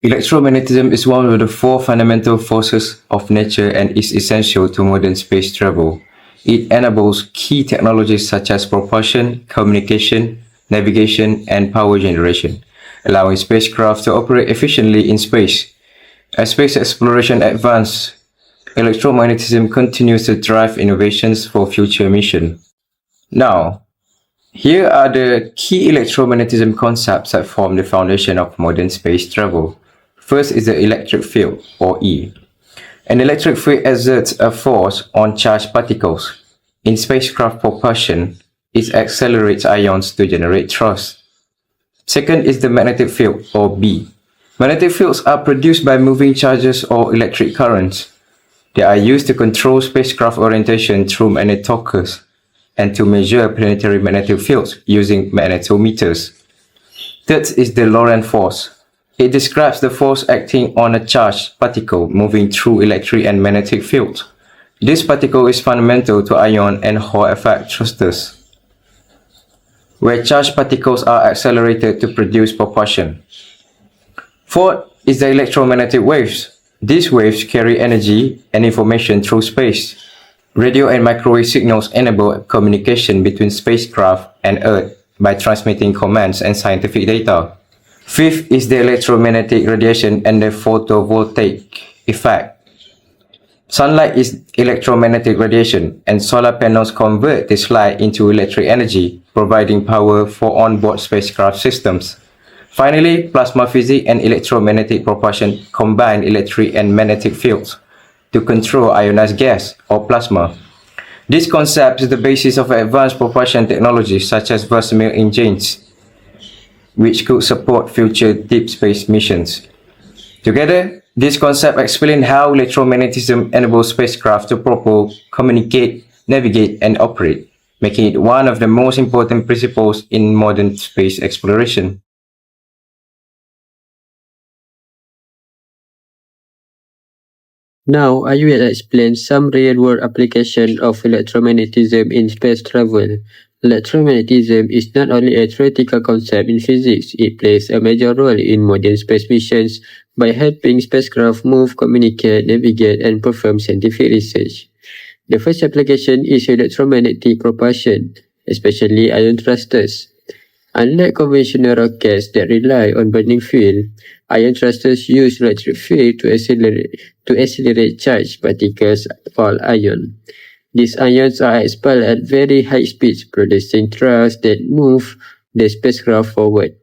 Electromagnetism is one of the four fundamental forces of nature and is essential to modern space travel. It enables key technologies such as propulsion, communication, navigation, and power generation, allowing spacecraft to operate efficiently in space. As space exploration advances, electromagnetism continues to drive innovations for future missions. Now, here are the key electromagnetism concepts that form the foundation of modern space travel. First is the electric field, or E. An electric field exerts a force on charged particles. In spacecraft propulsion, it accelerates ions to generate thrust. Second is the magnetic field, or B. Magnetic fields are produced by moving charges or electric currents. They are used to control spacecraft orientation through magnetometers and to measure planetary magnetic fields using magnetometers. Third is the Lorentz force. It describes the force acting on a charged particle moving through electric and magnetic fields. This particle is fundamental to ion and Hall effect thrusters, where charged particles are accelerated to produce propulsion. Fourth is the electromagnetic waves. These waves carry energy and information through space. Radio and microwave signals enable communication between spacecraft and Earth by transmitting commands and scientific data. Fifth is the electromagnetic radiation and the photovoltaic effect. Sunlight is electromagnetic radiation, and solar panels convert this light into electric energy, providing power for onboard spacecraft systems. Finally, plasma physics and electromagnetic propulsion combine electric and magnetic fields to control ionized gas, or plasma. This concept is the basis of advanced propulsion technologies such as Versailles engines, which could support future deep space missions. Together, this concept explains how electromagnetism enables spacecraft to propel, communicate, navigate, and operate, making it one of the most important principles in modern space exploration. Now, I will explain some real-world application of electromagnetism in space travel. Electromagnetism is not only a theoretical concept in physics, it plays a major role in modern space missions by helping spacecraft move, communicate, navigate, and perform scientific research. The first application is electromagnetic propulsion, especially ion thrusters. Unlike conventional rockets that rely on burning fuel, ion thrusters use electric field to accelerate charged particles called ion. These ions are expelled at very high speeds, producing thrust that move the spacecraft forward.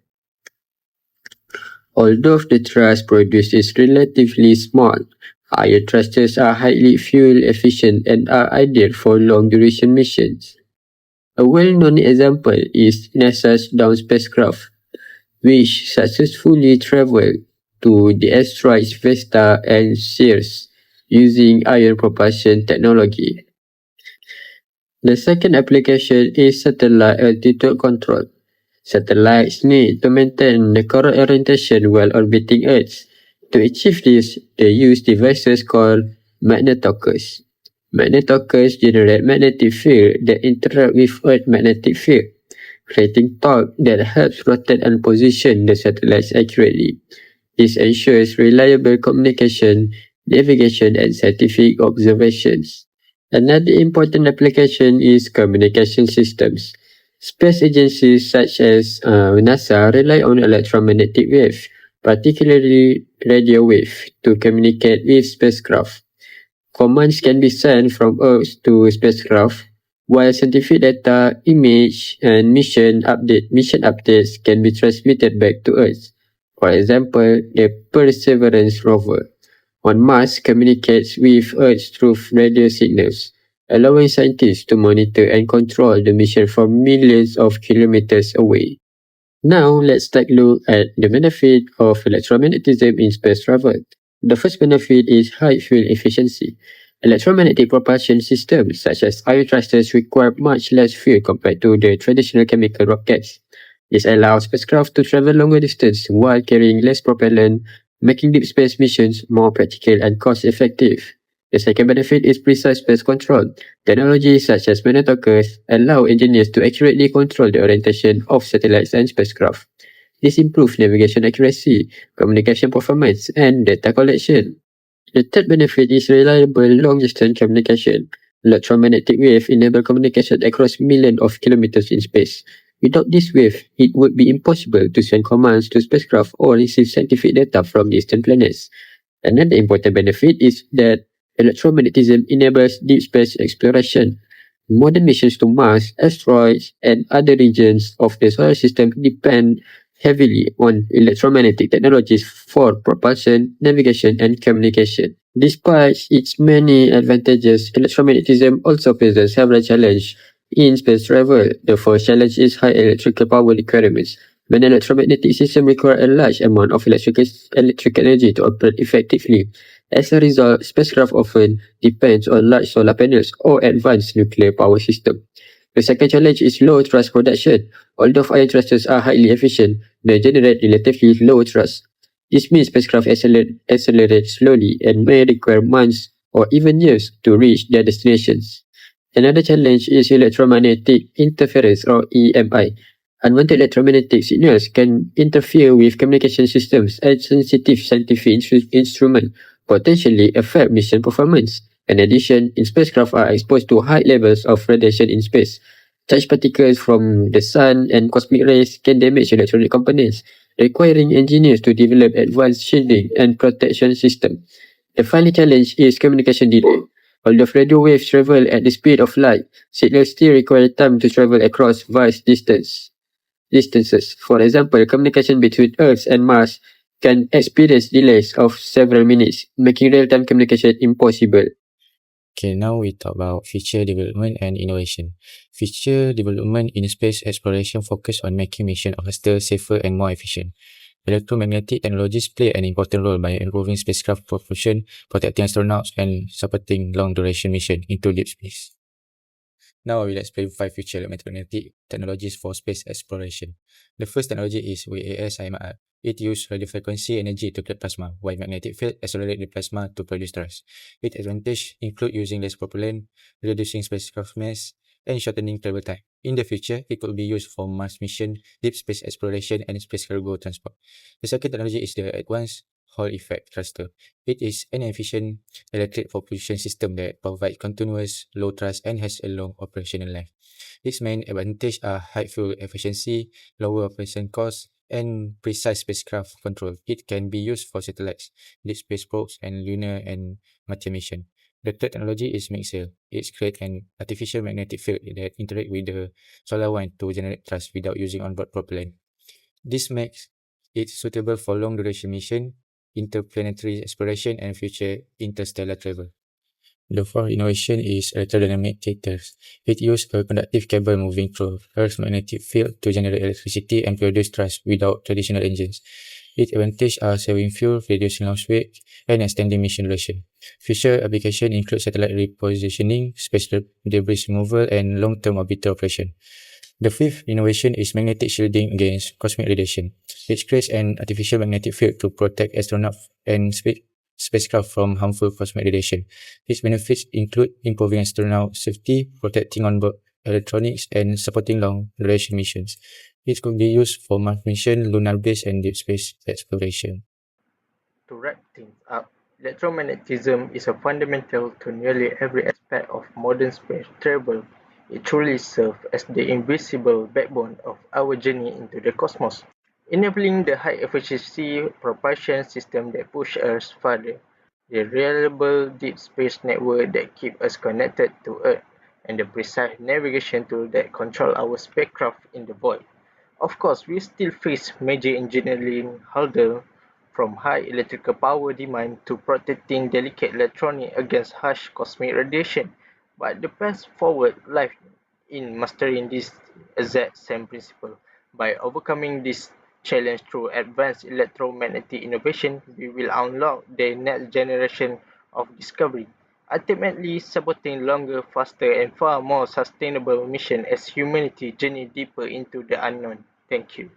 Although the thrust produced is relatively small, ion thrusters are highly fuel efficient and are ideal for long-duration missions. A well-known example is NASA's Dawn spacecraft, which successfully traveled to the asteroids Vesta and Ceres using ion propulsion technology. The second application is satellite altitude control. Satellites need to maintain the correct orientation while orbiting Earth. To achieve this, they use devices called magnetometers. Magnetometers generate magnetic field that interact with Earth's magnetic field, creating torque that helps rotate and position the satellites accurately. This ensures reliable communication, navigation, and scientific observations. Another important application is communication systems. Space agencies such as NASA rely on electromagnetic waves, particularly radio waves, to communicate with spacecraft. Commands can be sent from Earth to spacecraft, while scientific data, image, and mission updates can be transmitted back to Earth. For example, the Perseverance rover on Mars communicates with Earth through radio signals, allowing scientists to monitor and control the mission from millions of kilometers away. Now, let's take a look at the benefit of electromagnetism in space travel. The first benefit is high fuel efficiency. Electromagnetic propulsion systems such as ion thrusters require much less fuel compared to the traditional chemical rockets. This allows spacecraft to travel longer distance while carrying less propellant, making deep space missions more practical and cost-effective. The second benefit is precise space control. Technologies such as magnetometers allow engineers to accurately control the orientation of satellites and spacecraft. This improves navigation accuracy, communication performance, and data collection. The third benefit is reliable long-distance communication. Electromagnetic wave enable communication across millions of kilometers in space. Without this wave, it would be impossible to send commands to spacecraft or receive scientific data from distant planets. Another important benefit is that electromagnetism enables deep space exploration. Modern missions to Mars, asteroids, and other regions of the solar system depend heavily on electromagnetic technologies for propulsion, navigation, and communication. Despite its many advantages, electromagnetism also poses several challenges in space travel. The first challenge is high electrical power requirements. When electromagnetic systems require a large amount of electric energy to operate effectively. As a result, spacecraft often depends on large solar panels or advanced nuclear power system. The second challenge is low thrust production. Although ion thrusters are highly efficient, they generate relatively low thrust. This means spacecraft accelerate slowly and may require months or even years to reach their destinations. Another challenge is electromagnetic interference or EMI. Unwanted electromagnetic signals can interfere with communication systems and sensitive scientific instruments, potentially affect mission performance. In addition, in spacecraft are exposed to high levels of radiation in space. Charged particles from the sun and cosmic rays can damage electronic components, requiring engineers to develop advanced shielding and protection systems. The final challenge is communication delay. Although radio waves travel at the speed of light, signals still require time to travel across vast distances. For example, communication between Earth and Mars can experience delays of several minutes, making real-time communication impossible. Okay, now we talk about future development and innovation. Future development in space exploration focus on making mission faster, safer, and more efficient. Electromagnetic technologies play an important role by improving spacecraft propulsion, protecting astronauts, and supporting long-duration mission into deep space. Now we will explain 5 future electromagnetic technologies for space exploration. The first technology is WASIMR. It uses radio frequency energy to create plasma, while magnetic field accelerate the plasma to produce thrust. Its advantage include using less propellant, reducing spacecraft mass, and shortening travel time. In the future, it could be used for Mars mission, deep space exploration, and space cargo transport. The second technology is the advanced Hall effect thruster. It is an efficient electric propulsion system that provides continuous low thrust and has a long operational life. Its main advantages are high fuel efficiency, lower operation costs, and precise spacecraft control. It can be used for satellites, deep space probes, and lunar and Martian mission. The third technology is mixer. It creates an artificial magnetic field that interacts with the solar wind to generate thrust without using onboard propellant. This makes it suitable for long duration mission, interplanetary exploration, and future interstellar travel. The fourth innovation is electrodynamic theaters. It uses a conductive cable moving through Earth's magnetic field to generate electricity and produce thrust without traditional engines. Its advantages are saving fuel, reducing launch weight, and extending mission duration. Future applications include satellite repositioning, space debris removal, and long-term orbital operation. The fifth innovation is magnetic shielding against cosmic radiation. It creates an artificial magnetic field to protect astronauts and spacecraft from harmful cosmic radiation. Its benefits include improving astronaut safety, protecting onboard electronics, and supporting long-duration missions. It could be used for Mars mission, lunar base, and deep space exploration. To wrap things up, electromagnetism is a fundamental to nearly every aspect of modern space travel. It truly serves as the invisible backbone of our journey into the cosmos, enabling the high-efficiency propulsion system that push us farther, the reliable deep space network that keep us connected to Earth, and the precise navigation tool that control our spacecraft in the void. Of course, we still face major engineering hurdles from high electrical power demand to protecting delicate electronics against harsh cosmic radiation, but the path forward lies in mastering this exact same principle. By overcoming this challenge through advanced electromagnetic innovation, we will unlock the next generation of discovery, ultimately supporting longer, faster, and far more sustainable mission as humanity journey deeper into the unknown. Thank you.